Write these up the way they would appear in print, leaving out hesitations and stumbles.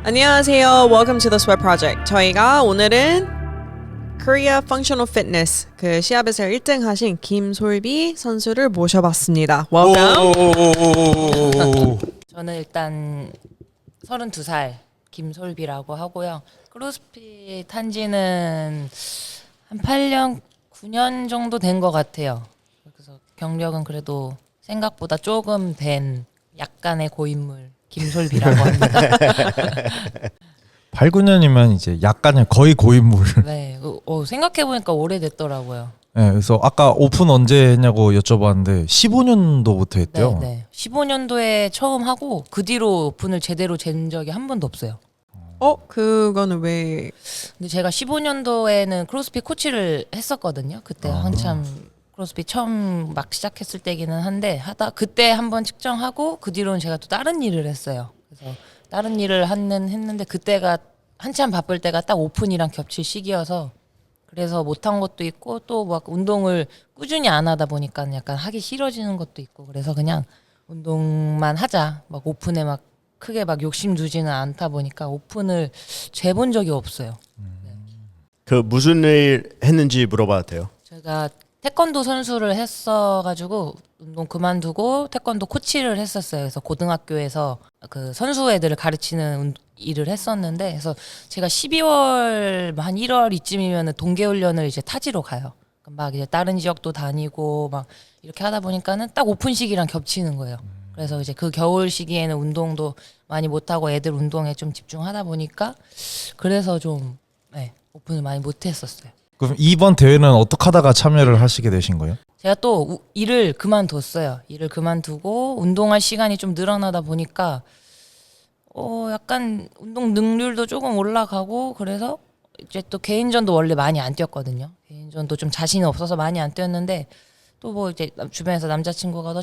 안녕하세요. Welcome to the Sweat Project. 저희가 오늘은 Korea Functional Fitness 그 시합에서 1등 하신 김솔비 선수를 모셔봤습니다. Welcome. 저는 일단 32살 김솔비라고 하고요. 크로스핏 한지는 한 8년, 9년 정도 된 것 같아요. 그래서 경력은 그래도 생각보다 조금 된 약간의 고인물 김솔비라고 합니다. 8, 9년이면 이제 약간의 거의 고인물. 네, 생각해보니까 오래됐더라고요. 네, 그래서 아까 오픈 언제 했냐고 여쭤봤는데 15년도부터 했대요. 네. 15년도에 처음 하고 그 뒤로 오픈을 제대로 잰 적이 한 번도 없어요. 그거는 왜? 근데 제가 15년도에는 크로스핏 코치를 했었거든요. 그때 한참 크로스핏 처음 막 시작했을 때기는 한데 하다 그때 한번 측정하고 그 뒤로는 제가 또 다른 일을 했어요. 그래서 다른 일을 했는데 그때가 한참 바쁠 때가 딱 오픈이랑 겹칠 시기여서 그래서 못한 것도 있고 또 막 운동을 꾸준히 안 하다 보니까 약간 하기 싫어지는 것도 있고 그래서 그냥 운동만 하자 막 오픈에 막 크게 막 욕심 두지는 않다 보니까 오픈을 재본 적이 없어요. 그 무슨 일 했는지 물어봐도 돼요? 제가 태권도 선수를 했어가지고 운동 그만두고 태권도 코치를 했었어요. 그래서 고등학교에서 그 선수 애들을 가르치는 일을 했었는데, 그래서 제가 12월 한 1월 이쯤이면 동계훈련을 이제 타지로 가요. 막 이제 다른 지역도 다니고 막 이렇게 하다 보니까는 딱 오픈 시기랑 겹치는 거예요. 그래서 이제 그 겨울 시기에는 운동도 많이 못 하고 애들 운동에 좀 집중하다 보니까 그래서 좀 오픈을 많이 못 했었어요. 그럼 이번 대회는 어떻게 하다가 참여를 하시게 되신 거예요? 제가 또 일을 그만뒀어요. 일을 그만두고 운동할 시간이 좀 늘어나다 보니까 약간 운동 능률도 조금 올라가고 그래서 이제 또 개인전도 원래 많이 안 뛰었거든요. 개인전도 좀 자신이 없어서 많이 안 뛰었는데 또 뭐 이제 주변에서 남자친구가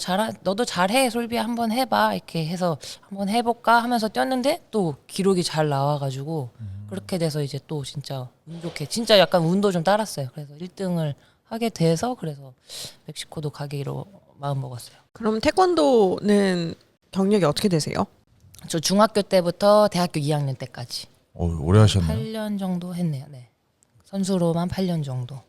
너도 잘해 솔비야 한번 해봐 이렇게 해서 한번 해볼까 하면서 뛰었는데 또 기록이 잘 나와가지고 그렇게 돼서 이제 또 진짜 운 좋게 진짜 약간 운도 좀 따랐어요. 그래서 1등을 하게 돼서 그래서 멕시코도 가기로 마음 먹었어요. 그럼 태권도는 경력이 어떻게 되세요? 저 중학교 때부터 대학교 2학년 때까지 오래 하셨네요. 8년 정도 했네요. 네. 선수로만 8년 정도.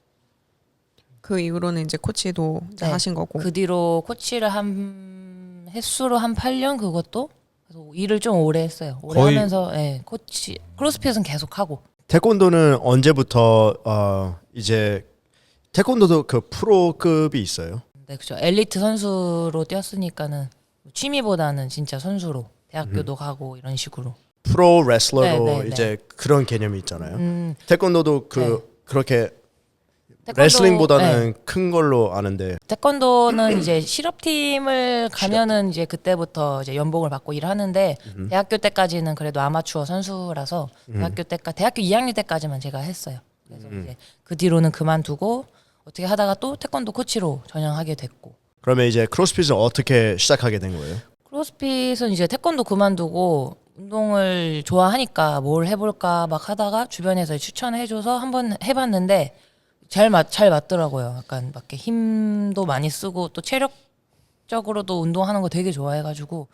그 이후로는 이제 코치도 이제 네. 하신 거고. 그 뒤로 코치를 한 횟수로 한 8년 그것도 그래서 일을 좀 오래 했어요. 오래 거의- 하면서 코치 크로스핏은 계속 하고. 태권도는 언제부터 이제 태권도도 그 프로급이 있어요? 네, 그렇죠. 엘리트 선수로 뛰었으니까는 취미보다는 진짜 선수로 대학교도 가고 이런 식으로. 프로 레슬러로 네, 네, 이제 그런 개념이 있잖아요. 네. 태권도도 그렇게 레슬링보다는 큰 걸로 아는데 태권도는 이제 실업팀을 가면은 이제 그때부터 이제 연봉을 받고 일하는데 대학교 때까지는 그래도 아마추어 선수라서 대학교 2학년 때까지만 제가 했어요. 그래서 이제 그 뒤로는 그만두고 어떻게 하다가 또 태권도 코치로 전향하게 됐고. 그러면 이제 크로스핏을 어떻게 시작하게 된 거예요? 크로스핏은 이제 태권도 그만두고 운동을 좋아하니까 뭘 해볼까 막 하다가 주변에서 추천해줘서 한번 해봤는데 잘 맞더라고요. 약간 막 이렇게 힘도 많이 쓰고 또 체력적으로도 운동하는 거 되게 좋아해가지고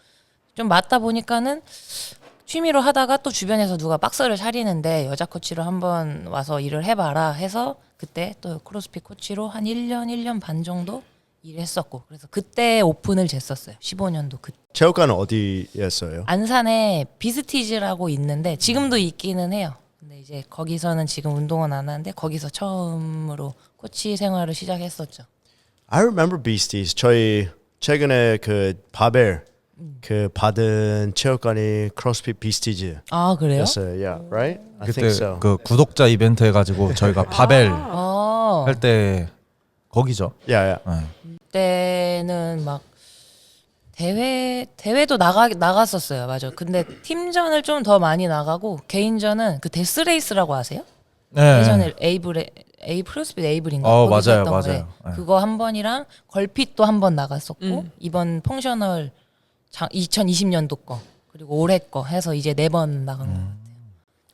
좀 맞다 보니까는 취미로 하다가 또 주변에서 누가 박스를 차리는데 여자 코치로 한번 와서 일을 해봐라 해서 그때 또 크로스핏 코치로 한 1년 반 정도 일했었고 그래서 그때 오픈을 쟀었어요. 15년도 그때. 체육관은 어디였어요? 안산에 비스티즈라고 있는데 지금도 있기는 해요. 근데 이제 거기서는 지금 운동은 안 하는데 거기서 처음으로 코치 생활을 시작했었죠. I remember Beasties. 저희 최근에 그 바벨 그 받은 체육관이 크로스핏 비스티즈였어요. 아 그래요? Yeah, right? I 그때 think so. 그 구독자 이벤트 해가지고 저희가 바벨 아 할 때 거기죠. Yeah, yeah. 네. 그때는 막 대회도 나갔었어요. 맞아. 근데 팀전을 좀 더 많이 나가고 개인전은 그 데스레이스라고 아세요? 네. 예전에 크로스핏 에이블인가? 거기서 맞아요, 했던 거. 맞아요. 네. 그거 한 번이랑 걸핏도 한 번 나갔었고 이번 펑셔널 2020년도 거 그리고 올해 거 해서 이제 4번 나간 거.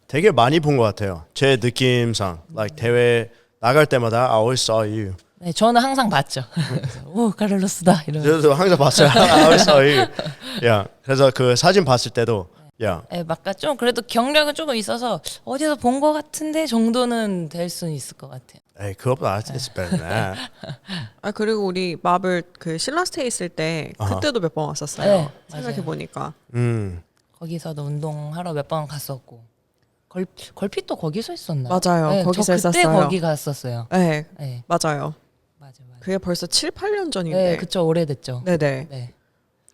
되게 많이 본 것 같아요. 제 느낌상, like 대회 나갈 때마다 I always saw you. 네, 저는 항상 봤죠. 그래서, 오 카를로스다 이러면서. 저도 항상 봤어요. I always saw you. Yeah. 그래서 그 사진 봤을 때도 Yeah. 예, 막가 좀 그래도 경력은 조금 있어서 어디서 본 것 같은데 정도는 될 수는 있을 것 같아요. Hey, 그것보다 it's better than that. 아 그리고 우리 마블 그 신라스테이 있을 때 그때도 몇 번 왔었어요. 네, 생각해 맞아요. 보니까. 거기서도 운동하러 몇 번 갔었고 걸핏도 거기서 했었나요? 맞아요. 네, 거기서 저 그때 했었어요. 거기 갔었어요. 네, 네, 맞아요. 맞아. 그게 벌써 7, 8년 전인데. 네, 그쵸 오래됐죠. 네네. 네.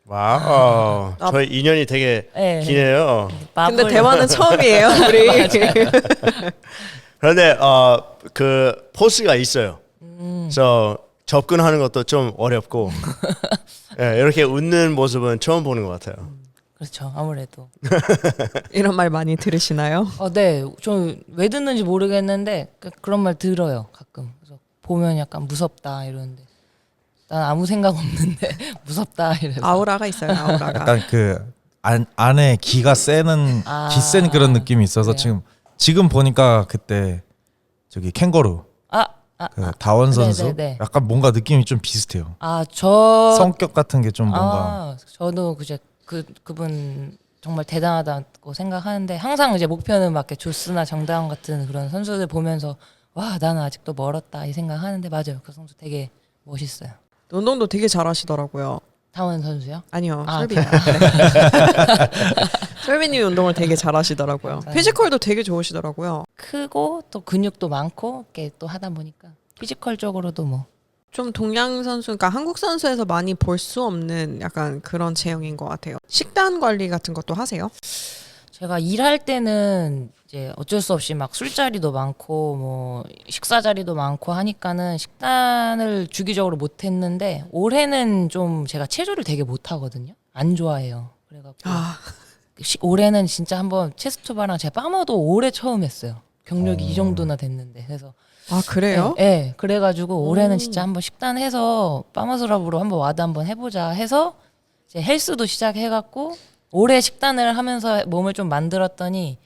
와우. 저희 인연이 되게 네. 기네요. 근데 대화는 처음이에요, 우리. 그런데 그 포스가 있어요. 그래서 접근하는 것도 좀 어렵고 예, 이렇게 웃는 모습은 처음 보는 것 같아요. 그렇죠. 아무래도. 이런 말 많이 들으시나요? 네. 좀 왜 듣는지 모르겠는데 그런 말 들어요. 가끔. 그래서 보면 약간 무섭다 이러는데 난 아무 생각 없는데 무섭다 이래서. 아우라가 있어요, 아우라가. 약간 그 안에 기가 세는 기센 그런 느낌이 있어서 그래요? 지금 보니까 그때 저기 캥거루 그 다원 선수 네네네. 약간 뭔가 느낌이 좀 비슷해요. 저 성격 같은 게 좀 뭔가 저도 그제 그분 정말 대단하다고 생각하는데 항상 이제 목표는 막 이렇게 조스나 정다운 같은 그런 선수들 보면서 와 나는 아직도 멀었다 이 생각하는데 맞아요. 그 선수 되게 멋있어요. 운동도 되게 잘하시더라고요. 다원 선수요? 아니요, 아, 설비. 설비님이 운동을 되게 잘하시더라고요. 피지컬도 되게 좋으시더라고요. 크고 또 근육도 많고 이렇게 또 하다 보니까 피지컬적으로도 뭐 좀 동양 선수, 그러니까 한국 선수에서 많이 볼 수 없는 약간 그런 체형인 것 같아요. 식단 관리 같은 것도 하세요? 제가 일할 때는 이제 어쩔 수 없이 막 술자리도 많고 뭐 식사 자리도 많고 하니까는 식단을 주기적으로 못 했는데 올해는 좀 제가 체조를 되게 못 하거든요. 안 좋아해요. 그래갖고 올해는 진짜 한번 체스투바랑 제가 빠머도 올해 처음 했어요. 경력이 이 정도나 됐는데 그래서 아 그래요? 네, 그래가지고 올해는 진짜 한번 식단해서 빠머스럽으로 한번 와드 한번 해보자 해서 이제 헬스도 시작해갖고 올해 식단을 하면서 몸을 좀 만들었더니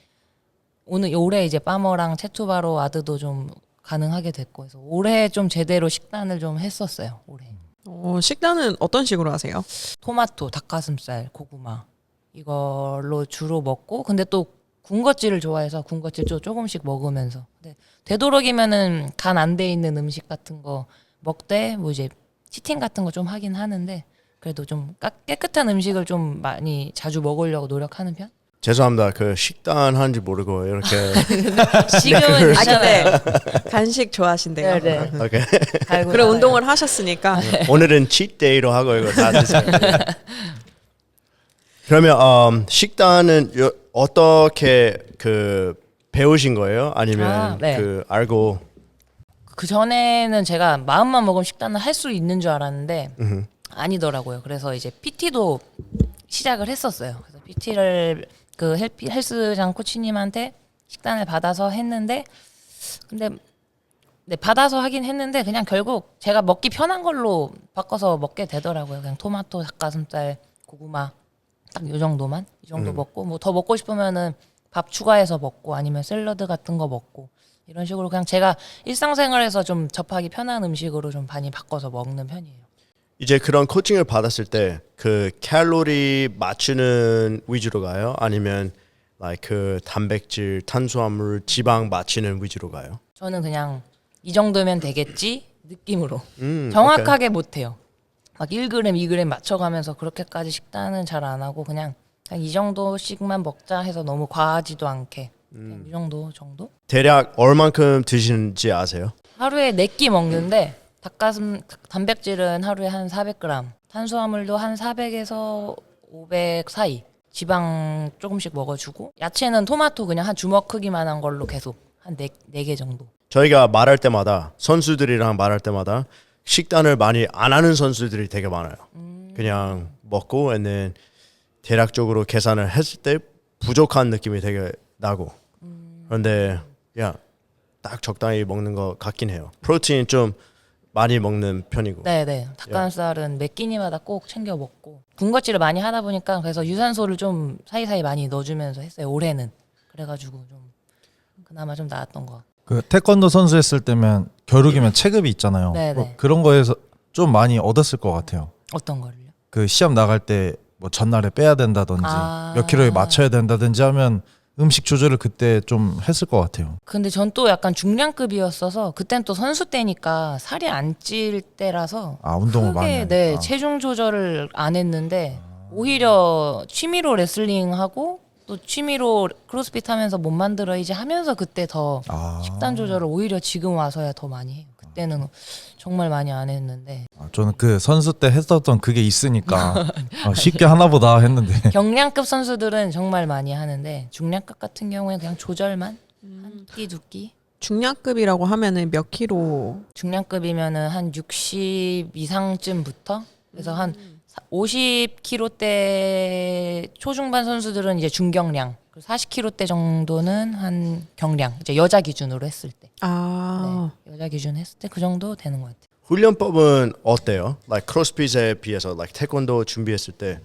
올해 이제 빠머랑 체투바로 와드도 좀 가능하게 됐고 해서 올해 좀 제대로 식단을 좀 했었어요. 올해 식단은 어떤 식으로 하세요? 토마토, 닭가슴살, 고구마 이걸로 주로 먹고 근데 또 군것질을 좋아해서 군것질 조금씩 먹으면서 근데 되도록이면은 간 안 돼 있는 음식 같은 거 먹되 뭐 이제 치팅 같은 거 좀 하긴 하는데 그래도 좀 깨끗한 음식을 좀 많이 자주 먹으려고 노력하는 편? 죄송합니다. 그 식단 하는지 모르고 이렇게 지금은 아 있잖아요. 근데 간식 좋아하신대요. 네네. 오케이. 알고 그래 있어요. 운동을 하셨으니까 오늘은 치트데이로 하고 이거 다 드세요. 그러면 식단은 어떻게 그 배우신 거예요? 아니면 네. 그 알고 그 전에는 제가 마음만 먹으면 식단을 할 수 있는 줄 알았는데 아니더라고요. 그래서 이제 PT도 시작을 했었어요. 그래서 PT를 그 헬스장 코치님한테 식단을 받아서 했는데 근데 네, 받아서 하긴 했는데 그냥 결국 제가 먹기 편한 걸로 바꿔서 먹게 되더라고요. 그냥 토마토, 닭가슴살, 고구마 딱 이 정도만 이 정도 먹고 뭐 더 먹고 싶으면은 밥 추가해서 먹고 아니면 샐러드 같은 거 먹고 이런 식으로 그냥 제가 일상생활에서 좀 접하기 편한 음식으로 좀 많이 바꿔서 먹는 편이에요. 이제 그런 코칭을 받았을 때 그 칼로리 맞추는 위주로 가요? 아니면 like 그 단백질, 탄수화물, 지방 맞추는 위주로 가요? 저는 그냥 이 정도면 되겠지 느낌으로 정확하게 못해요. 막 1g, 2g 맞춰가면서 그렇게까지 식단은 잘 안 하고 그냥 이 정도씩만 먹자 해서 너무 과하지도 않게 그냥 이 정도. 대략 얼만큼 드시는지 아세요? 하루에 4끼 먹는데 단백질은 하루에 한 400g, 탄수화물도 한 400에서 500 사이, 지방 조금씩 먹어주고 야채는 토마토 그냥 한 주먹 크기만한 걸로 계속 한 4개 정도. 저희가 말할 때마다 선수들이랑 말할 때마다 식단을 많이 안 하는 선수들이 되게 많아요. 그냥 먹고 and then 대략적으로 계산을 했을 때 부족한 느낌이 되게 나고 그런데 딱 적당히 먹는 것 같긴 해요. 프로테인 좀 많이 먹는 편이고. 네네. 닭가슴살은 몇 끼니마다 꼭 챙겨 먹고 군것질을 많이 하다 보니까 그래서 유산소를 좀 사이사이 많이 넣어주면서 했어요. 올해는. 그래가지고 좀 그나마 좀 나았던 것 같고. 그 태권도 선수 했을 때면 겨루기면 체급이 있잖아요. 네네. 뭐 그런 거에서 좀 많이 얻었을 것 같아요. 어떤 거를요? 그 시합 나갈 때 뭐 전날에 빼야 된다든지 몇 킬로에 맞춰야 된다든지 하면 음식 조절을 그때 좀 했을 것 같아요. 근데 전 또 약간 중량급이었어서 그땐 또 선수 때니까 살이 안 찔 때라서 운동을 많이 하니까. 네, 체중 조절을 안 했는데 오히려 취미로 레슬링하고 또 취미로 크로스핏 하면서 몸 만들어야지 하면서 그때 더 식단 조절을 오히려 지금 와서야 더 많이 해요. 그때는 정말 많이 안 했는데 저는 그 선수 때 했었던 그게 있으니까 쉽게 하나보다 했는데 경량급 선수들은 정말 많이 하는데 중량급 같은 경우에 그냥 조절만 한 끼 두 끼. 중량급이라고 하면은 몇 킬로? 중량급이면은 한 60 이상쯤부터 그래서 한 50kg대 초중반 선수들은 이제 중경량, 40kg대 정도는 한 경량. 이제 여자 기준으로 했을 때. 네, 여자 기준 했을 때 그 정도 되는 것 같아요. 훈련법은 어때요? Like 크로스핏에 비해서, like 태권도 준비했을 때,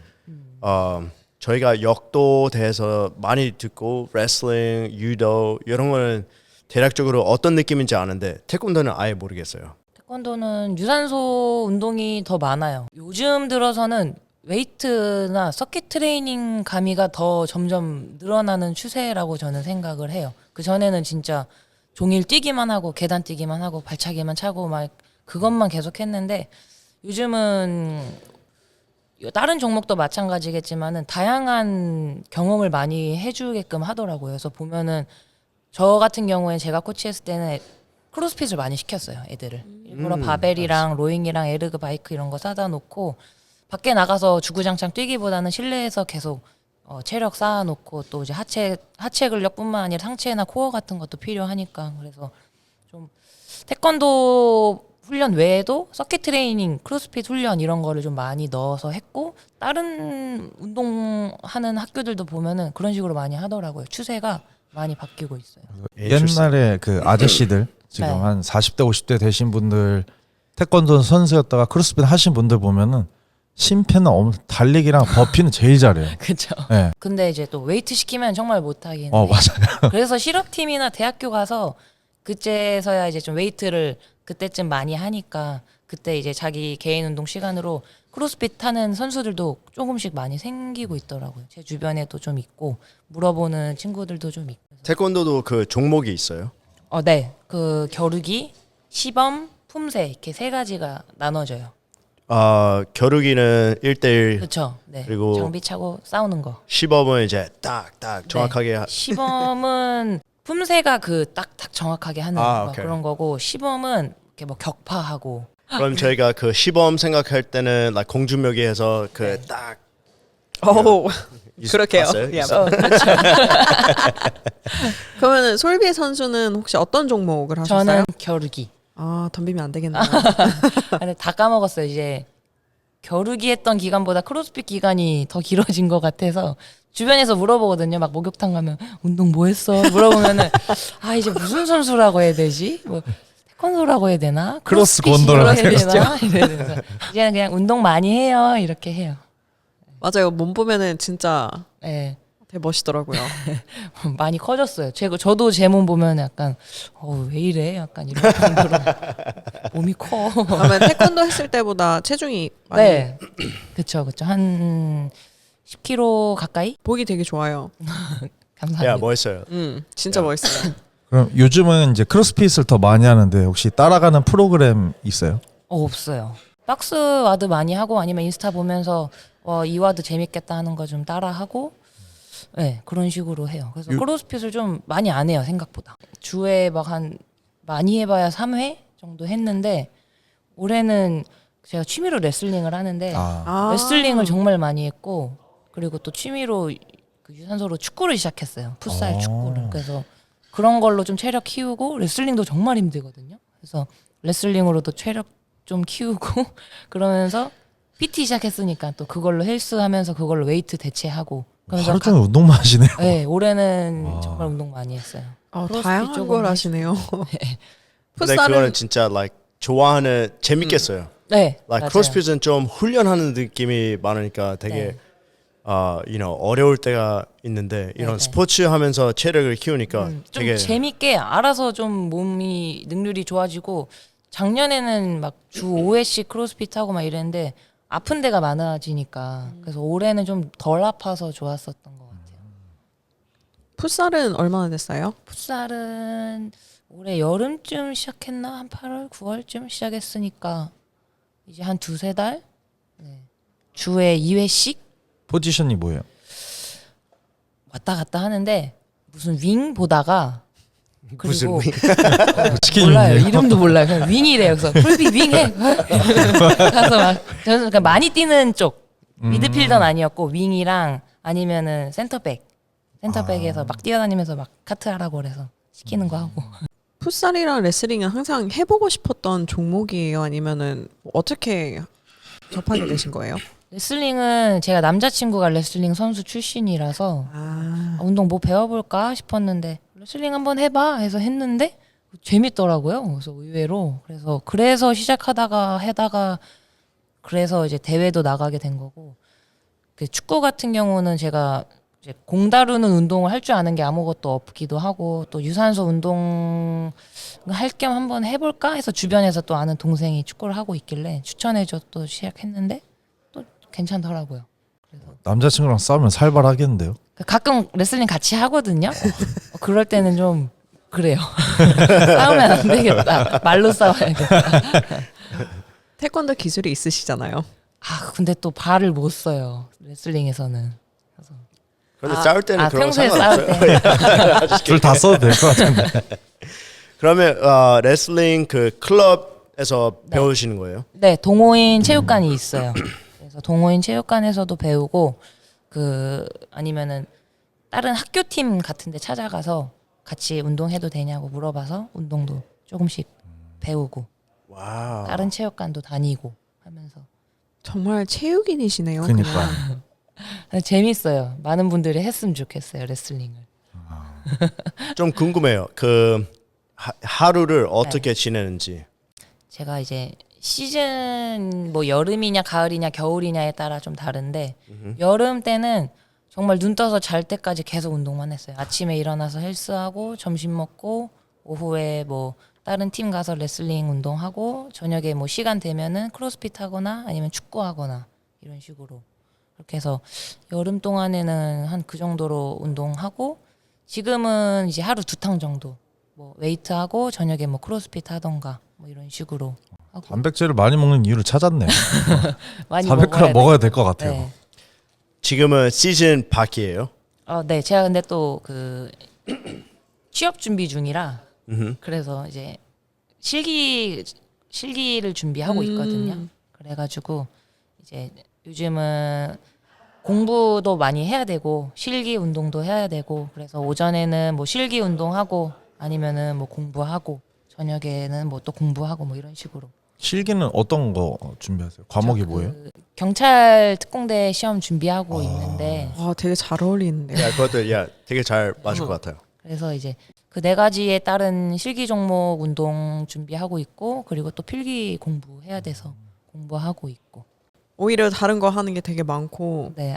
저희가 역도 대해서 많이 듣고 레슬링, 유도 이런 거는 대략적으로 어떤 느낌인지 아는데 태권도는 아예 모르겠어요. 태권도는 유산소 운동이 더 많아요. 요즘 들어서는 웨이트나 서킷 트레이닝 가미가 더 점점 늘어나는 추세라고 저는 생각을 해요. 그 전에는 진짜 종일 뛰기만 하고 계단 뛰기만 하고 발차기만 차고 막 그것만 계속 했는데 요즘은 다른 종목도 마찬가지겠지만은 다양한 경험을 많이 해주게끔 하더라고요. 그래서 보면은 저 같은 경우에 제가 코치했을 때는 크로스핏을 많이 시켰어요, 애들을. 일부러 바벨이랑 로잉이랑 에르그 바이크 이런 거 사다 놓고 밖에 나가서 주구장창 뛰기보다는 실내에서 계속 체력 쌓아놓고 또 이제 하체 근력뿐만 아니라 상체나 코어 같은 것도 필요하니까 그래서 좀 태권도 훈련 외에도 서킷 트레이닝, 크로스핏 훈련 이런 거를 좀 많이 넣어서 했고 다른 운동하는 학교들도 보면은 그런 식으로 많이 하더라고요. 추세가 많이 바뀌고 있어요. 옛날에 그 아저씨들 지금 네. 한 40대 50대 되신 분들 태권도 선수였다가 크로스핏 하신 분들 보면은 심폐는 달리기랑 버피는 제일 잘해요. 그렇죠. 네. 근데 이제 또 웨이트 시키면 정말 못하긴 해. 맞아요. 그래서 실업팀이나 대학교 가서 그때서야 이제 좀 웨이트를 그때쯤 많이 하니까 그때 이제 자기 개인 운동 시간으로 크로스핏 하는 선수들도 조금씩 많이 생기고 있더라고요. 제 주변에도 좀 있고 물어보는 친구들도 좀 있고. 태권도도 그 종목이 있어요? 네. 그 겨루기, 시범, 품새 이렇게 세 가지가 나눠져요. 겨루기는 1대1 그렇죠. 네. 그리고 장비 차고 싸우는 거. 시범은 이제 딱딱 정확하게 네. 시범은 품새가 그 딱딱 정확하게 하는 오케이. 그런 거고 시범은 이렇게 뭐 격파하고. 그럼 저희가 그 시범 생각할 때는 like 공중묘기에서 그 딱 그렇게요. 봤어요? 예. 그러면은 솔비 선수는 혹시 어떤 종목을 하셨어요? 저는 겨루기. 덤비면 안 되겠네요. 근데 다 까먹었어요. 이제 겨루기 했던 기간보다 크로스핏 기간이 더 길어진 것 같아서 주변에서 물어보거든요. 막 목욕탕 가면 운동 뭐 했어? 물어보면은 이제 무슨 선수라고 해야 되지? 뭐 태권도라고 해야 되나? 크로스 크로스핏이라고 건더라고 해야 되나? 이래서 이제는 그냥 운동 많이 해요. 이렇게 해요. 맞아요. 몸 보면은 진짜 네. 되게 멋있더라고요. 많이 커졌어요. 저도 제 몸 보면 약간 왜 이래? 약간 이런 정도로 몸이 커. 그러면 태권도 했을 때보다 체중이 많이 네, 그렇죠. 한 10kg 가까이? 보기 되게 좋아요. 감사합니다. 야 멋있어요. 진짜 멋있어요. 그럼 요즘은 이제 크로스핏을 더 많이 하는데 혹시 따라가는 프로그램 있어요? 없어요. 박스 와드 많이 하고 아니면 인스타 보면서 이 와드 재밌겠다 하는 거 좀 따라하고 네, 그런 식으로 해요. 그래서 크로스핏을 좀 많이 안 해요, 생각보다. 주에 많이 해봐야 3회 정도 했는데 올해는 제가 취미로 레슬링을 하는데 레슬링을 정말 많이 했고 그리고 또 취미로 그 유산소로 축구를 시작했어요. 풋살 축구를. 그래서 그런 걸로 좀 체력 키우고 레슬링도 정말 힘들거든요. 그래서 레슬링으로도 체력 좀 키우고 그러면서 PT 시작했으니까 또 그걸로 헬스하면서 그걸로 웨이트 대체하고 하루 종일 운동만 하시네요. 네, 올해는 정말 운동 많이 했어요. 다양한 조금 걸 하시네요. 근데 그거는 진짜 like 좋아하는 재밌겠어요. 네, like 맞아요. 크로스핏은 좀 훈련하는 느낌이 많으니까 되게 어려울 때가 있는데 이런 스포츠 하면서 체력을 키우니까 좀 되게 재밌게 알아서 좀 몸이 능률이 좋아지고 작년에는 막 주 5회씩 크로스핏 하고 막 이랬는데 아픈 데가 많아지니까 그래서 올해는 좀 덜 아파서 좋았었던 것 같아요. 풋살은 얼마나 됐어요? 풋살은 올해 여름쯤 시작했나? 한 8월, 9월쯤 시작했으니까 이제 한 두세 달? 네. 주에 2회씩 포지션이 뭐예요? 왔다 갔다 하는데 무슨 윙 보다가 무슨 그리고 치킨 몰라요. 윙이요? 이름도 몰라요. 그냥 윙이래요. 그래서 풀비 윙해. 가서 막 저는 그러니까 많이 뛰는 쪽 미드필더는 아니었고 윙이랑 아니면은 센터백에서 막 뛰어다니면서 막 카트하라고 그래서 시키는 거 하고. 풋살이랑 레슬링은 항상 해보고 싶었던 종목이에요? 아니면은 어떻게 접하게 되신 거예요? 레슬링은 제가 남자친구가 레슬링 선수 출신이라서 운동 뭐 배워볼까 싶었는데 레슬링 한번 해봐 해서 했는데 재밌더라고요. 그래서 의외로 그래서 시작하다가 하다가 그래서 이제 대회도 나가게 된 거고 그 축구 같은 경우는 제가 이제 공 다루는 운동을 할 줄 아는 게 아무것도 없기도 하고 또 유산소 운동 할 겸 한번 해볼까 해서 주변에서 또 아는 동생이 축구를 하고 있길래 추천해줘 또 시작했는데 또 괜찮더라고요. 남자친구랑 싸우면 살벌하겠는데요? 가끔 레슬링 같이 하거든요. 그럴 때는 좀 그래요. 싸우면 안 되겠다. 말로 싸워야겠다. 태권도 기술이 있으시잖아요. 아 근데 또 발을 못 써요. 레슬링에서는. 근데 싸울 때는 그런 거 평소에 싸울 상관없어요. 둘 다 써도 될 것 같은데. 그러면 레슬링 그 클럽에서 배우시는 거예요? 네, 동호인 체육관이 있어요. 그래서 동호인 체육관에서도 배우고 그 아니면은 다른 학교팀 같은데 찾아가서 같이 운동해도 되냐고 물어봐서 운동도 조금씩 배우고 와우. 다른 체육관도 다니고 하면서 정말 체육인이시네요. 그러니까. 그냥. 재밌어요. 많은 분들이 했으면 좋겠어요 레슬링을. 좀 궁금해요. 그 하루를 네. 어떻게 지내는지. 제가 이제 시즌 뭐 여름이냐 가을이냐 겨울이냐에 따라 좀 다른데 여름 때는 정말 눈 떠서 잘 때까지 계속 운동만 했어요. 아침에 일어나서 헬스하고 점심 먹고 오후에 뭐 다른 팀 가서 레슬링 운동하고 저녁에 뭐 시간 되면은 크로스핏 하거나 아니면 축구하거나 이런 식으로 그렇게 해서 여름 동안에는 한 그 정도로 운동하고 지금은 이제 하루 2탕 정도 뭐 웨이트 하고 저녁에 뭐 크로스핏 하던가 뭐 이런 식으로 하고 단백질을 많이 먹는 이유를 찾았네요. 많이 400g 먹어야 될 것 같아요. 네. 지금은 시즌 밖이에요. 네. 제가 근데 또 그 취업 준비 중이라 음흠. 그래서 이제 실기를 준비하고 있거든요. 그래가지고 이제 요즘은 공부도 많이 해야 되고 실기 운동도 해야 되고 그래서 오전에는 뭐 실기 운동하고 아니면은 뭐 공부하고 저녁에는 뭐 또 공부하고 뭐 이런 식으로. 실기는 어떤 거 준비하세요? 과목이 뭐예요? 그 경찰 특공대 시험 준비하고 있는데 와, 되게 잘 어울리는데요. 야, 그것도 되게 잘 맞을 것 같아요. 그래서 이제 그 4가지에 따른 실기 종목 운동 준비하고 있고 그리고 또 필기 공부해야 돼서 공부하고 있고. 오히려 다른 거 하는 게 되게 많고. 네,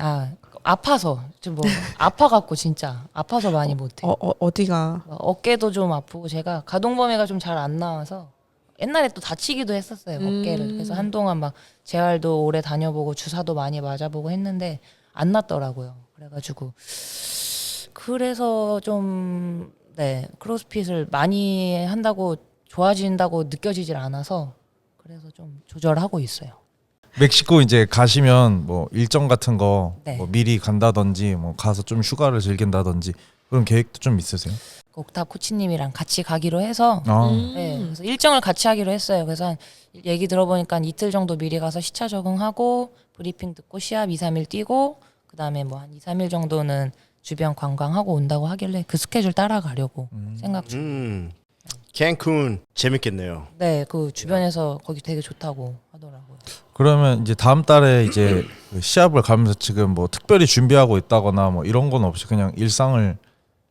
아파서 좀 뭐 아파갖고 진짜 아파서 많이 못해. 어디가? 어깨도 좀 아프고 제가 가동범위가 좀 잘 안 나와서 옛날에 또 다치기도 했었어요 어깨를. 그래서 한동안 막 재활도 오래 다녀보고 주사도 많이 맞아보고 했는데 안 낫더라고요. 그래가지고 그래서 좀 네 크로스핏을 많이 한다고 좋아진다고 느껴지질 않아서 그래서 좀 조절하고 있어요. 멕시코 이제 가시면 뭐 일정 같은 거 네. 뭐 미리 간다든지 뭐 가서 좀 휴가를 즐긴다든지 그런 계획도 좀 있으세요? 옥탑 코치님이랑 같이 가기로 해서 네, 그래서 일정을 같이 하기로 했어요. 그래서 한 얘기 들어보니까 이틀 정도 미리 가서 시차 적응하고 브리핑 듣고 시합 2, 3일 뛰고 그다음에 뭐 한 2, 3일 정도는 주변 관광하고 온다고 하길래 그 스케줄 따라가려고 생각 중. 캔쿤 재밌겠네요. 네, 그 주변에서 거기 되게 좋다고 하더라고요. 그러면 이제 다음 달에 이제 그 시합을 가면서 지금 뭐 특별히 준비하고 있다거나 뭐 이런 건 없이 그냥 일상을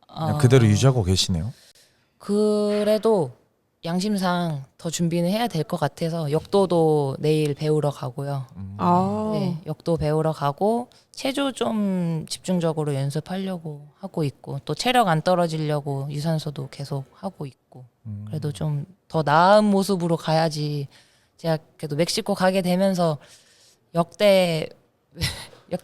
그냥 그대로 유지하고 계시네요. 그래도 양심상 더 준비는 해야 될 것 같아서 역도도 내일 배우러 가고요. 네, 역도 배우러 가고 체조 좀 집중적으로 연습하려고 하고 있고 또 체력 안 떨어지려고 유산소도 계속 하고 있고 그래도 좀 더 나은 모습으로 가야지. 제가 그래도 멕시코 가게 되면서 역대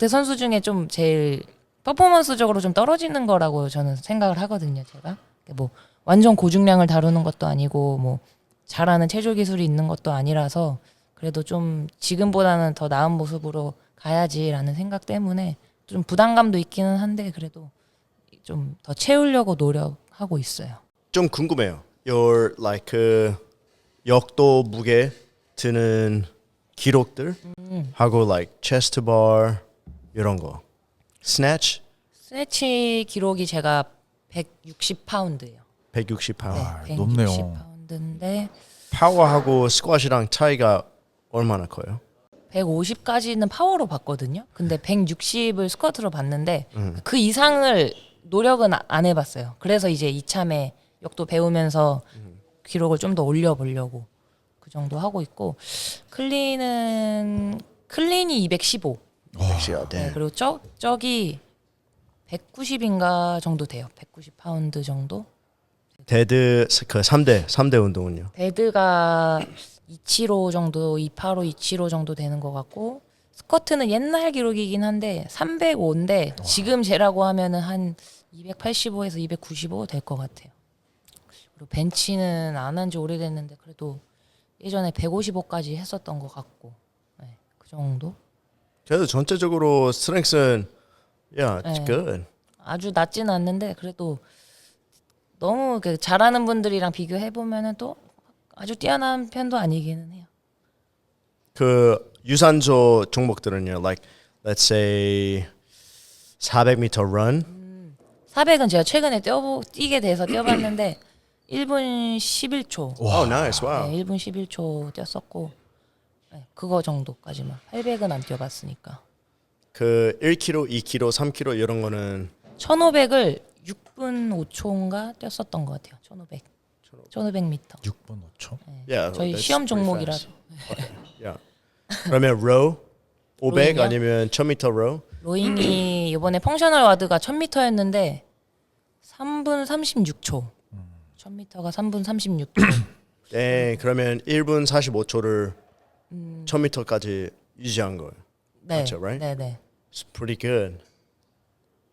선수 중에 좀 제일 퍼포먼스적으로 좀 떨어지는 거라고 저는 생각을 하거든요. 제가 뭐 완전 고중량을 다루는 것도 아니고 뭐 잘하는 체조 기술이 있는 것도 아니라서 그래도 좀 지금보다는 더 나은 모습으로 가야지라는 생각 때문에 좀 부담감도 있기는 한데 그래도 좀 더 채우려고 노력하고 있어요. 좀 궁금해요. Your like 그 역도 무게 드는 기록들 하고 like chest bar 이런 거. snatch 스네치 기록이 제가 160파운드예요. 160파운드. 네, 높네요. 160파운드인데 파워하고 스쿼시랑 차이가 얼마나 커요? 150까지는 파워로 봤거든요. 근데 160을 스쿼트로 봤는데 그 이상을 노력은 안 해봤어요. 그래서 이제 이참에 역도 배우면서 기록을 좀 더 올려보려고 그 정도 하고 있고 클린이 215. 섹시야. 네, 그리고 저기 190인가 정도 돼요. 190파운드 정도. 데드 그 3대 운동은요. 데드가 275 정도, 285, 275 정도 되는 것 같고 스쿼트는 옛날 기록이긴 한데 305인데 지금 재라고 하면은 한 285에서 295 될 것 같아요. 그리고 벤치는 안 한 지 오래됐는데 그래도 예전에 155까지 했었던 것 같고 네, 그 정도. 그래도 전체적으로 스트렝스는 yeah, it's 네. good. 아주 낮지는 않는데 그래도 너무 그 잘하는 분들이랑 비교해 보면은 또 아주 뛰어난 편도 아니기는 해요. 그 유산소 종목들은요. Like let's say 400m run. 400은 제가 최근에 뛰게 돼서 뛰어봤는데 1분 11초. Oh, nice. Wow. 네, 1분 11초 뛰었었고 네, 그거 정도까지만. 800은 안 뛰어봤으니까. 그 1km, 2km, 3km 이런 거는 1500을 6분 5초인가 뛰었었던 것 같아요. 1500m. 6분 5초. yeah, 저희 that's 시험 pretty 종목이라서. fast. Yeah. 그러면 row 500 로잉이요? 아니면 1000m row? 로잉이 이번에 펑셔널 와드가 1000m였는데 3분 36초. 1000m가 3분 36초. 네, 그러면 1분 45초를 1000m까지 유지한 거예요. 네. 맞죠, right? 네, 네. It's pretty good.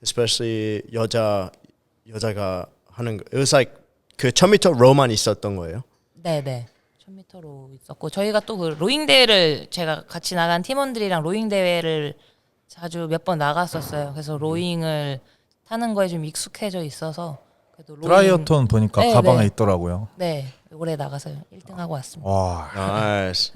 Especially 여자가 하는 거. It was like 그 1000m row만 있었던 거예요. 네, 네. 1000m로 있었고 저희가 또 그 로잉 대회를 제가 같이 나간 팀원들이랑 로잉 대회를 자주 몇 번 나갔었어요. 그래서 로잉을 타는 거에 좀 익숙해져 있어서 그래도 로잉 트라이어톤 보니까 네, 가방에 네. 있더라고요. 네, 올해 나가서 1등 하고 왔습니다. 와, Nice.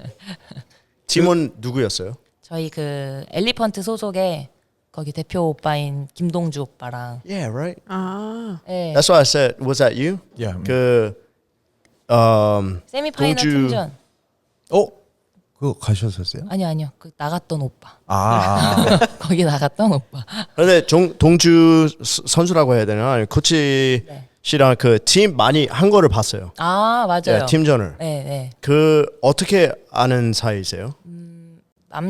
팀원 누구였어요? 저희 그 엘리펀트 소속의 거기 대표 오빠인 김동주 오빠랑 Yeah, right. 아, 네, That's what I said. Was that you? yeah. 그 세미파이널 동주- 팀전 그거 가셨었어요? 아니요 그 나갔던 오빠 거기 나갔던 오빠. 근데 동주 선수라고 해야 되나? 아니, 코치 네. 씨랑 그 팀 많이 한 거를 봤어요. 아 맞아요. Yeah, 팀전을. 네, 네. 그 어떻게 아는 사이세요?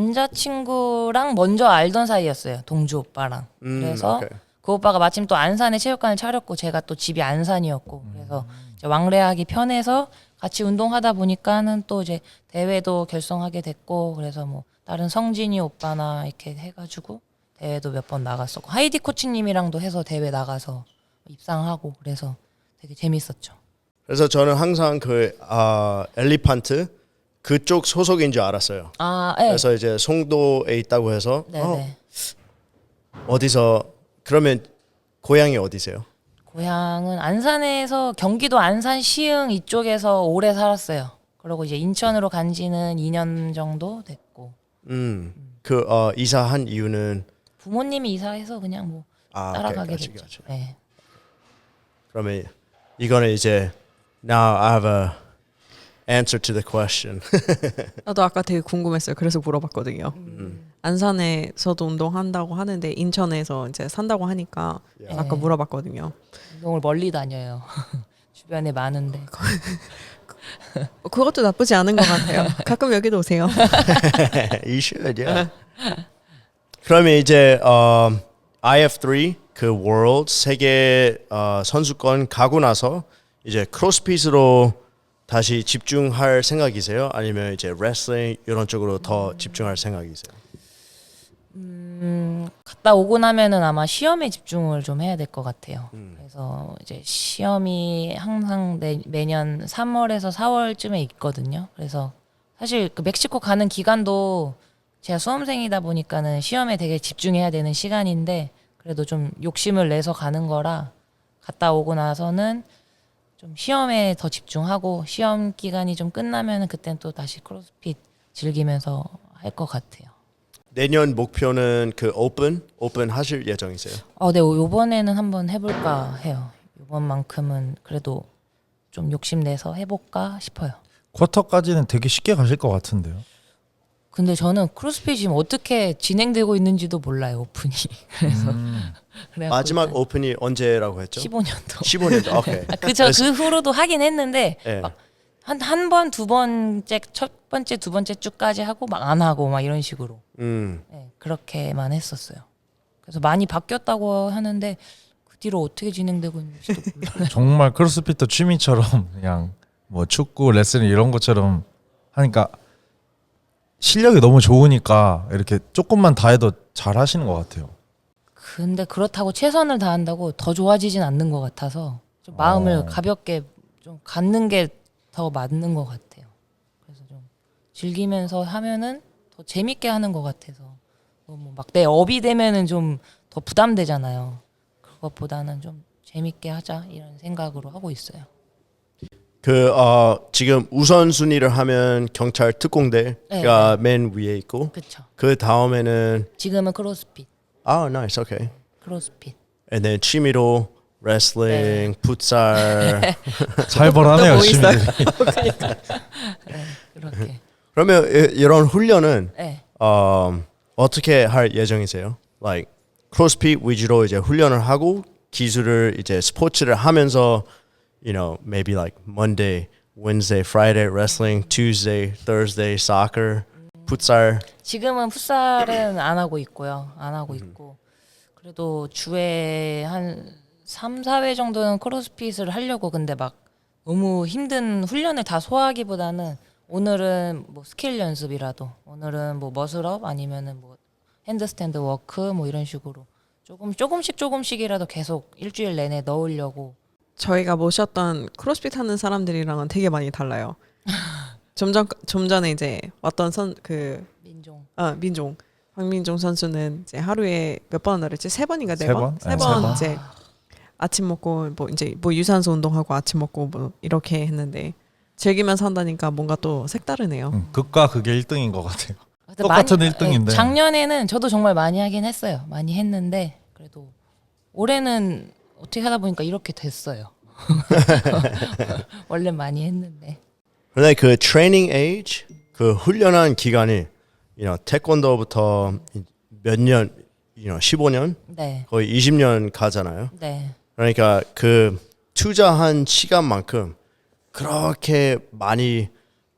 남자친구랑 먼저 알던 사이였어요. 동주 오빠랑. 그래서 오케이. 그 오빠가 마침 또 안산에 체육관을 차렸고 제가 또 집이 안산이었고 그래서 이제 왕래하기 편해서 같이 운동하다 보니까는 또 이제 대회도 결성하게 됐고 그래서 뭐 다른 성진이 오빠나 이렇게 해가지고 대회도 몇 번 나갔었고 하이디 코치님이랑도 해서 대회 나가서 입상하고 그래서 되게 재밌었죠. 그래서 저는 항상 그 엘리판트 그쪽 소속인 줄 알았어요. 아, 네. 그래서 이제 송도에 있다고 해서 네네. 어디서 그러면 고향이 어디세요? 고향은 안산에서 경기도 안산 시흥 이쪽에서 오래 살았어요. 그리고 이제 인천으로 간 지는 2년 정도 됐고 그 이사한 이유는 부모님이 이사해서 그냥 뭐 따라가게 오케이, 됐죠. 같이. 네. 그러면 이거는 이제 now I have a answer to the question. 나도 아까 되게 궁금했어요. 그래서 물어봤거든요. 안산에서도 운동한다고 하는데 인천에서 이제 산다고 하니까 아까 물어봤거든요. 운동을 멀리 다녀요. 주변에 많은데. 그것도 나쁘지 않은 것 같아요. 가끔 여기도 오세요. You should, yeah. 그러면 이제 IF3 그 월드 세계 선수권 가고 나서 이제 크로스핏으로 다시 집중할 생각이세요? 아니면 이제 레슬링 이런 쪽으로 더 집중할 생각이세요? 갔다 오고 나면은 아마 시험에 집중을 좀 해야 될 것 같아요. 그래서 이제 시험이 항상 매년 3월에서 4월쯤에 있거든요. 그래서 사실 그 멕시코 가는 기간도 제가 수험생이다 보니까는 시험에 되게 집중해야 되는 시간인데 그래도 좀 욕심을 내서 가는 거라 갔다 오고 나서는 좀 시험에 더 집중하고 시험 기간이 좀 끝나면은 그땐 또 다시 크로스핏 즐기면서 할 것 같아요. 내년 목표는 그 오픈 하실 예정이세요? 네, 요번에는 한번 해볼까 해요. 요번만큼은 그래도 좀 욕심내서 해볼까 싶어요. 쿼터까지는 되게 쉽게 가실 것 같은데요. 근데 저는 크로스핏이 지금 어떻게 진행되고 있는지도 몰라요, 오픈이. 그래서 그래갖고 마지막 오픈이 언제라고 했죠? 15년도. 15년도. 오케이. 그 후로도 하긴 했는데 예. 막 한 번, 두 번째, 첫 번째, 두 번째 주까지 하고 막 안 하고 막 이런 식으로 네, 그렇게만 했었어요. 그래서 많이 바뀌었다고 하는데 그 뒤로 어떻게 진행되고 있는지도 몰라요. 정말 크로스핏도 취미처럼 그냥 뭐 축구, 레슬링 이런 것처럼 하니까 실력이 너무 좋으니까 이렇게 조금만 다 해도 잘 하시는 것 같아요. 근데 그렇다고 최선을 다한다고 더 좋아지진 않는 것 같아서 좀 마음을 가볍게 좀 갖는 게 더 맞는 것 같아요. 그래서 좀 즐기면서 하면은 더 재밌게 하는 것 같아서 너무 막 내 업이 되면은 좀 더 부담되잖아요. 그것보다는 좀 재밌게 하자 이런 생각으로 하고 있어요. 지금 우선순위를 하면 경찰 특공대가 맨 위에 있고 그렇죠. 그 다음에는 지금은 크로스핏, nice, okay. 크로스핏. And then 취미로 레슬링, 네. 풋살. 잘 벌하네요, 뭐 취미들이. 네, 그렇게. 그러면 이런 훈련은 네. 어떻게 할 예정이세요? Like 크로스핏 위주로 이제 훈련을 하고 기술을 이제 스포츠를 하면서 maybe like Monday, Wednesday, Friday wrestling, Tuesday, Thursday soccer, 풋살. 지금은 풋살은 안 하고 있고요. 안 하고 있고. 그래도 주에 한 3, 4회 정도는 크로스핏을 하려고 근데 막 너무 힘든 훈련을 다 소화하기보다는 오늘은 뭐 스킬 연습이라도 오늘은 뭐 머슬업 아니면은 뭐 핸드스탠드 워크 뭐 이런 식으로 조금씩이라도 계속 일주일 내내 넣으려고. 저희가 모셨던 크로스핏 하는 사람들이랑은 되게 많이 달라요. 좀 전에 이제 왔던 민종. 민종 황민종 선수는 이제 하루에 몇 번 하랬지? 3번인가 4번? 세 번? 세 네, 번 세 번. 이제 아침 먹고 뭐 이제 뭐 유산소 운동하고 아침 먹고 뭐 이렇게 했는데 즐기면서 한다니까 뭔가 또 색다르네요. 극과 극의 1등인 것 같아요. 근데 똑같은 많이- 1등인데. 작년에는 저도 정말 많이 하긴 했어요. 많이 했는데 그래도 올해는 어떻게 하다 보니까 이렇게 됐어요. 원래 많이 했는데. 근데 그 트레이닝 에이지, 그 훈련한 기간이 태권도부터 몇 년, 15년, 네. 거의 20년 가잖아요. 네. 그러니까 그 투자한 시간만큼 그렇게 많이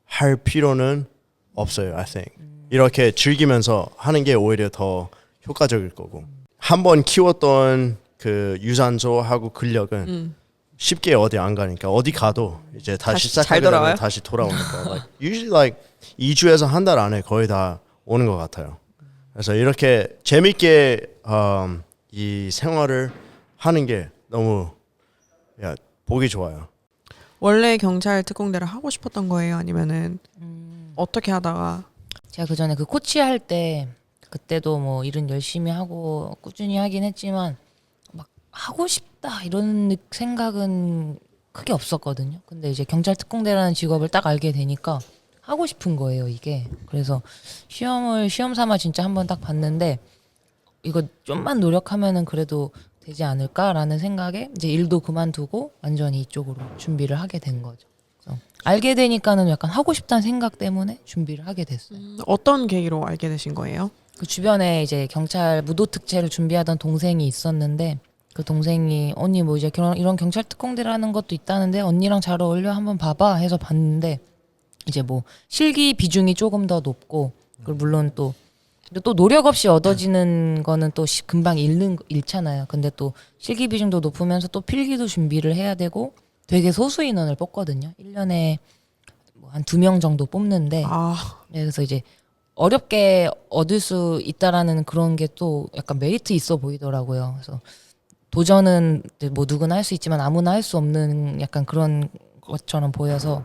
할 필요는 없어요, I think. 이렇게 즐기면서 하는 게 오히려 더 효과적일 거고. 한번 키웠던 그 유산소하고 근력은 쉽게 어디 안 가니까 어디 가도 이제 다시 다시 잘 시작하게 돌아와요? 되면 다시 돌아오니까 like, usually like 2주에서 한 달 안에 거의 다 오는 것 같아요. 그래서 이렇게 재밌게 이 생활을 하는 게 너무 보기 좋아요. 원래 경찰 특공대를 하고 싶었던 거예요? 아니면은 어떻게 하다가 제가 그 전에 그 코치 할 때 그때도 뭐 일은 열심히 하고 꾸준히 하긴 했지만 막 하고 싶다 이런 생각은 크게 없었거든요. 근데 이제 경찰 특공대라는 직업을 딱 알게 되니까 하고 싶은 거예요, 이게. 그래서 시험 삼아 진짜 한번 딱 봤는데 이거 좀만 노력하면은 그래도 되지 않을까라는 생각에 이제 일도 그만두고 완전히 이쪽으로 준비를 하게 된 거죠. 그래서 알게 되니까는 약간 하고 싶다는 생각 때문에 준비를 하게 됐어요. 어떤 계기로 알게 되신 거예요? 그 주변에 이제 경찰 무도 특채를 준비하던 동생이 있었는데 그 동생이 언니 뭐 이제 이런 경찰 특공대라는 것도 있다는데 언니랑 잘 어울려 한번 봐봐 해서 봤는데 이제 뭐 실기 비중이 조금 더 높고 그리고 물론 또 노력 없이 얻어지는 거는 또 금방 잃잖아요. 근데 또 실기 비중도 높으면서 또 필기도 준비를 해야 되고 되게 소수 인원을 뽑거든요. 1년에 뭐 한 2명 정도 뽑는데 아, 네, 그래서 이제 어렵게 얻을 수 있다라는 그런 게 또 약간 메리트 있어 보이더라고요. 그래서 도전은 뭐 누구나 할 수 있지만 아무나 할 수 없는 약간 그런 것처럼 보여서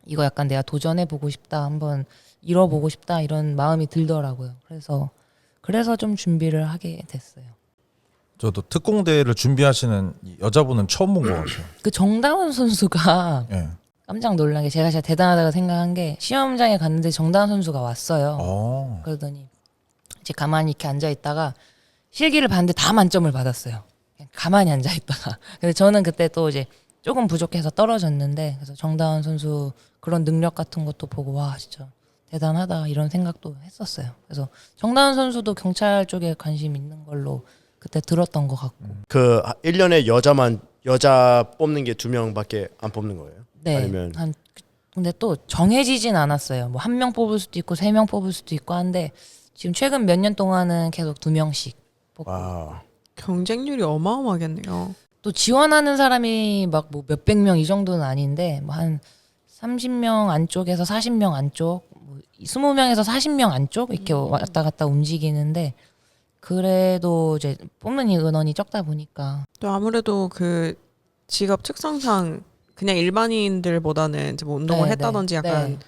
이거 약간 내가 도전해 보고 싶다, 한번 이뤄보고 싶다 이런 마음이 들더라고요. 그래서 좀 준비를 하게 됐어요. 저도 특공대를 준비하시는 이 여자분은 처음 본 것 같아요. 그 정다운 선수가 예. 깜짝 놀란 게 제가 진짜 대단하다고 생각한 게 시험장에 갔는데 정다운 선수가 왔어요. 어. 그러더니 이제 가만히 이렇게 앉아 있다가 실기를 봤는데 다 만점을 받았어요. 그냥 가만히 앉아 있다가. 근데 저는 그때 또 이제 조금 부족해서 떨어졌는데 그래서 정다운 선수 그런 능력 같은 것도 보고 와 진짜 대단하다 이런 생각도 했었어요. 그래서 정다운 선수도 경찰 쪽에 관심 있는 걸로 그때 들었던 것 같고. 그 1년에 여자 뽑는 게 2명밖에 안 뽑는 거예요? 네. 아니면 근데 또 정해지진 않았어요. 뭐 1명 뽑을 수도 있고 3명 뽑을 수도 있고 한데 지금 최근 몇 년 동안은 계속 2명씩 뽑고. 와우. 경쟁률이 어마어마하겠네요. 또 지원하는 사람이 막 뭐 몇백 명 이 정도는 아닌데 뭐 한 30명 안쪽에서 40명 안쪽, 뭐 20명에서 40명 안쪽 이렇게 왔다 갔다 움직이는데 그래도 이제 뽑는 인원이 적다 보니까 또 아무래도 그 직업 특성상 그냥 일반인들보다는 이제 뭐 운동을 네, 했다든지 네, 약간 네.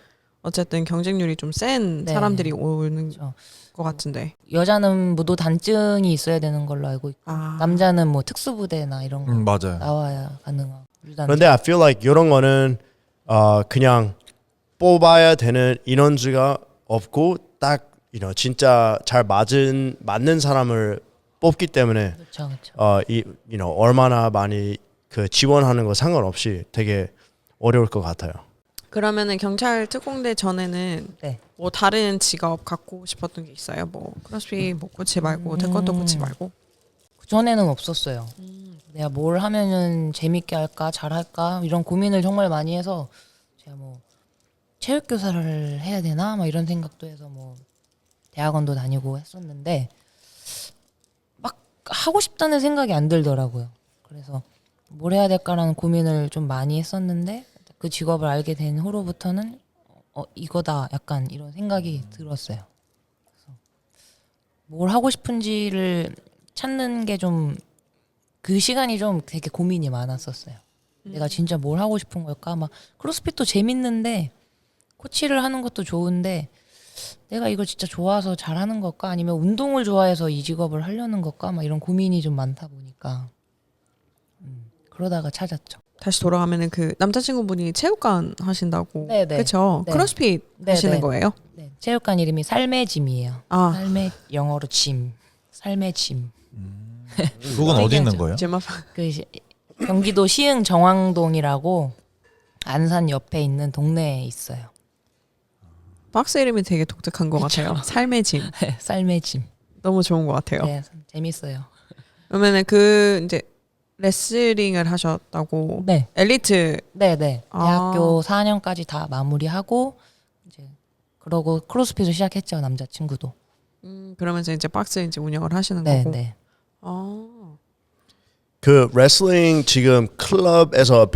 어쨌든 경쟁률이 좀 센 네. 사람들이 오는 그렇죠. 것 같은데. 여자는 무도 단증이 있어야 되는 걸로 알고 있고 아. 남자는 뭐 특수부대나 이런 거 맞아요. 나와야 가능하고 유단. 그런데 I feel like 이런 거는 그냥 뽑아야 되는 인원수가 없고 딱 진짜 잘 맞는 사람을 뽑기 때문에 그렇죠, 그렇죠. 얼마나 많이 그 지원하는 거 상관없이 되게 어려울 것 같아요. 그러면은 경찰 특공대 전에는 네. 뭐 다른 직업 갖고 싶었던 게 있어요? 뭐 크로스핏 뭐 코치 말고 태권도 코치 말고. 그 전에는 없었어요. 내가 뭘 하면은 재밌게 할까, 잘할까 이런 고민을 정말 많이 해서 제가 뭐 체육교사를 해야 되나, 막 이런 생각도 해서 뭐 대학원도 다니고 했었는데 막 하고 싶다는 생각이 안 들더라고요. 그래서 뭘 해야 될까라는 고민을 좀 많이 했었는데 그 직업을 알게 된 후로부터는 이거다 약간 이런 생각이 들었어요. 그래서 뭘 하고 싶은지를 찾는 게 좀 그 시간이 좀 되게 고민이 많았었어요. 내가 진짜 뭘 하고 싶은 걸까? 막 크로스핏도 재밌는데 코치를 하는 것도 좋은데 내가 이걸 진짜 좋아서 잘하는 걸까? 아니면 운동을 좋아해서 이 직업을 하려는 걸까? 막 이런 고민이 좀 많다 보니까 그러다가 찾았죠. 다시 돌아가면은 그 남자친구분이 체육관 하신다고. 네네. 그렇죠. 네. 크로스핏 하시는 네네. 거예요? 네, 체육관 이름이 삶의 짐이에요. 아. 삶의 영어로 짐. 삶의 짐. 그건 어디 있는 거예요? 제마 경기도 시흥 정왕동이라고 안산 옆에 있는 동네에 있어요. 박스 이름이 되게 독특한 것 같아요. 삶의 짐. 삶의 짐. 너무 좋은 것 같아요. 네, 재밌어요. 그러면은 그 이제 레슬링을 하셨다고. 네, 엘리트. 네. 아. 대학교 4학년까지 다 마무리하고 이제 그러고 크로스핏을 시작했죠, 남자친구도. 그러면서 이제 박스 이제 운영을 하시는 네, 거고. 네. 그 레슬링 지금 클럽에서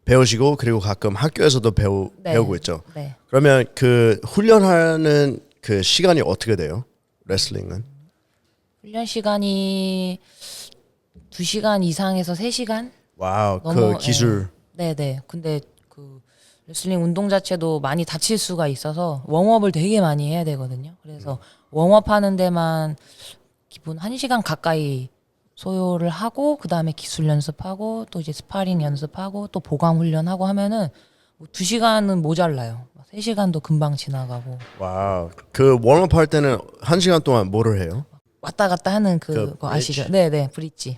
배우시고 그리고 가끔 학교에서도 네. 배우고 있죠. 네. 그러면 그 훈련하는 그 시간이 어떻게 돼요? 레슬링은? 훈련 시간이 2시간 이상에서 3시간? 와우, 그 너무, 기술. 네네. 근데 그 레슬링 운동 자체도 많이 다칠 수가 있어서 웜업을 되게 많이 해야 되거든요. 그래서 웜업 하는 데만 기본 1시간 가까이 소요를 하고 그 다음에 기술 연습하고 또 이제 스파링 연습하고 또 보강 훈련하고 하면은 뭐 2시간은 모자라요. 3시간도 금방 지나가고 와우. 그 웜업 할 때는 1시간 동안 뭐를 해요? 왔다 갔다 하는 그 그거 아시죠? 브릿지? 네네,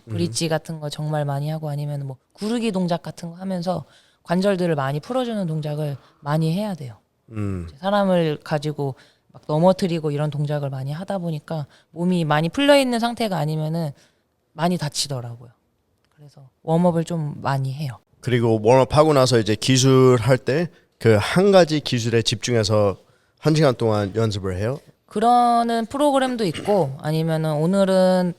브릿지 같은 거 정말 많이 하고 아니면 뭐 구르기 동작 같은 거 하면서 관절들을 많이 풀어주는 동작을 많이 해야 돼요. 사람을 가지고 막 넘어뜨리고 이런 동작을 많이 하다 보니까 몸이 많이 풀려 있는 상태가 아니면은 많이 다치더라고요. 그래서 웜업을 좀 많이 해요. 그리고 웜업 하고 나서 이제 기술 할 때 그 한 가지 기술에 집중해서 1시간 동안 연습을 해요? 그러는 프로그램도 있고 아니면은 오늘은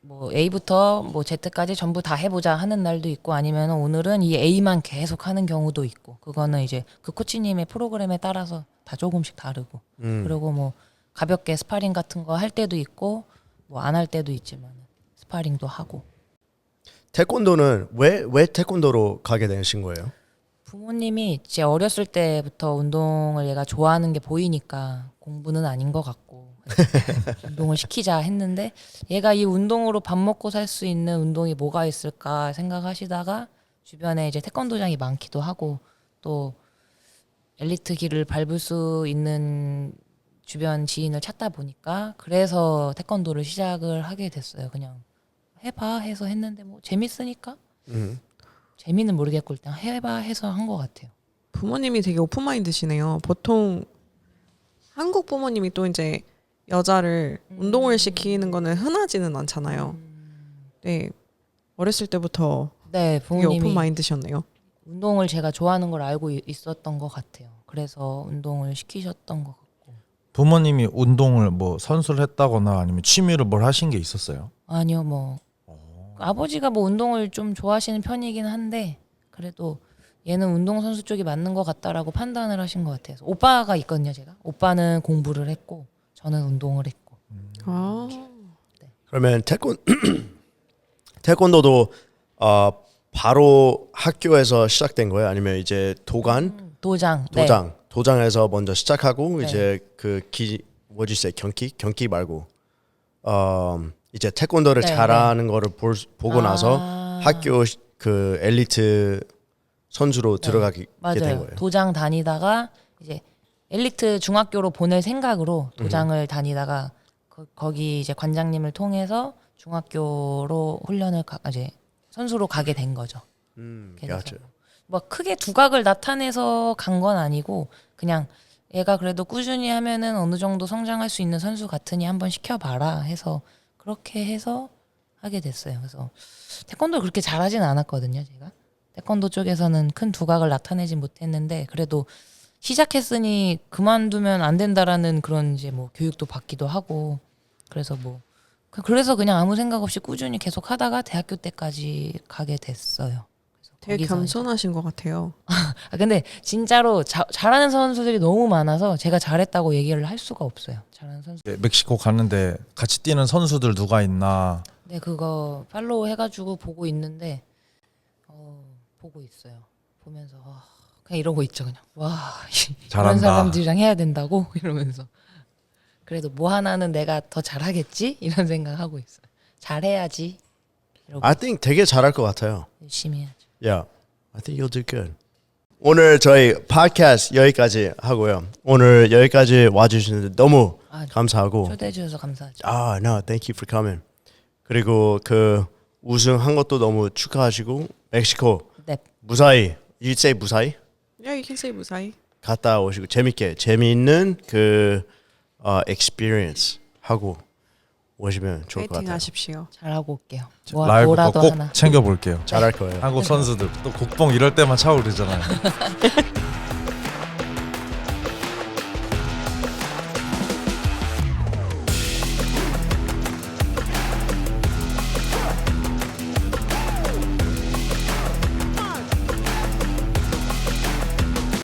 뭐 A부터 뭐 Z까지 전부 다 해보자 하는 날도 있고 아니면 오늘은 이 A만 계속 하는 경우도 있고 그거는 이제 그 코치님의 프로그램에 따라서 다 조금씩 다르고 그리고 뭐 가볍게 스파링 같은 거 할 때도 있고 뭐 안 할 때도 있지만 스파링도 하고 태권도는 왜 태권도로 가게 되신 거예요? 부모님이 제 어렸을 때부터 운동을 얘가 좋아하는 게 보이니까 공부는 아닌 것 같고 운동을 시키자 했는데 얘가 이 운동으로 밥 먹고 살 수 있는 운동이 뭐가 있을까 생각하시다가 주변에 이제 태권도장이 많기도 하고 또 엘리트 길을 밟을 수 있는 주변 지인을 찾다 보니까 그래서 태권도를 시작을 하게 됐어요. 그냥 해봐 해서 했는데 뭐 재밌으니까 재미는 모르겠고 일단 해봐 해서 한 것 같아요. 부모님이 되게 오픈마인드시네요. 보통 한국 부모님이 또 이제 여자를 운동을 시키는 거는 흔하지는 않잖아요. 네, 어렸을 때부터 네, 되게 부모님이 오픈마인드셨네요. 운동을 제가 좋아하는 걸 알고 있었던 것 같아요. 그래서 운동을 시키셨던 것 같고. 부모님이 운동을 뭐 선수를 했다거나 아니면 취미로 뭘 하신 게 있었어요? 아니요, 뭐 아버지가 뭐 운동을 좀 좋아하시는 편이긴 한데 그래도 얘는 운동선수 쪽이 맞는 것 같다라고 판단을 하신 것 같아요. 오빠가 있거든요, 제가. 오빠는 공부를 했고 저는 운동을 했고. 아, 그러면 태권도도 바로 학교에서 시작된 거예요? 아니면 이제 도장. 도장에서 먼저 시작하고 네. 이제 뭐지 say 경기 말고 이제 태권도를 네, 잘하는 거를 보고 나서 아. 학교 그 엘리트 선수로 들어가게 된 맞아요. 거예요. 도장 다니다가 이제 엘리트 중학교로 보낼 생각으로 도장을 다니다가 거기 이제 관장님을 통해서 중학교로 훈련을 이제 선수로 가게 된 거죠. 그래서 gotcha. 뭐 크게 두각을 나타내서 간 건 아니고 그냥 얘가 그래도 꾸준히 하면은 어느 정도 성장할 수 있는 선수 같으니 한번 시켜봐라 해서 그렇게 해서 하게 됐어요. 그래서 태권도를 그렇게 잘하진 않았거든요, 제가. 태권도 쪽에서는 큰 두각을 나타내진 못했는데 그래도 시작했으니 그만두면 안 된다라는 그런 이제 뭐 교육도 받기도 하고 그래서 뭐 그래서 그냥 아무 생각 없이 꾸준히 계속 하다가 대학교 때까지 가게 됐어요. 그래서 되게 거기서 겸손하신 것 같아요. 근데 진짜로 잘하는 선수들이 너무 많아서 제가 잘했다고 얘기를 할 수가 없어요. 잘하는 선수. 네, 멕시코 갔는데 같이 뛰는 선수들 누가 있나? 네, 그거 팔로우 해가지고 보고 있는데 보고 있어요. 보면서 그냥 이러고 있죠. 그냥 와 이런 잘한다. 사람들이랑 해야 된다고 이러면서 그래도 뭐 하나는 내가 더 잘하겠지 이런 생각하고 있어요. 잘해야지. 이러고 I think 되게 잘할 것 같아요. 열심히 해야죠. Yeah, I think you'll do good. 오늘 저희 팟캐스트 여기까지 하고요. 오늘 여기까지 와주시는데 너무 감사하고. 초대해 주셔서 감사하죠. No, thank you for coming. 그리고 그 우승한 것도 너무 축하하시고 멕시코 네. 무사히, you say 무사히 Yeah, you can say 무사히. 갔다 오시고 재미있는 그 experience 하고 오시면 좋을 것 파이팅 같아요. 하십시오. 잘하고 올게요. 라이브 뭐라도 꼭 하나. 챙겨볼게요. 잘할 거예요. 한국 선수들 또 국뽕 이럴 때만 차오르잖아요.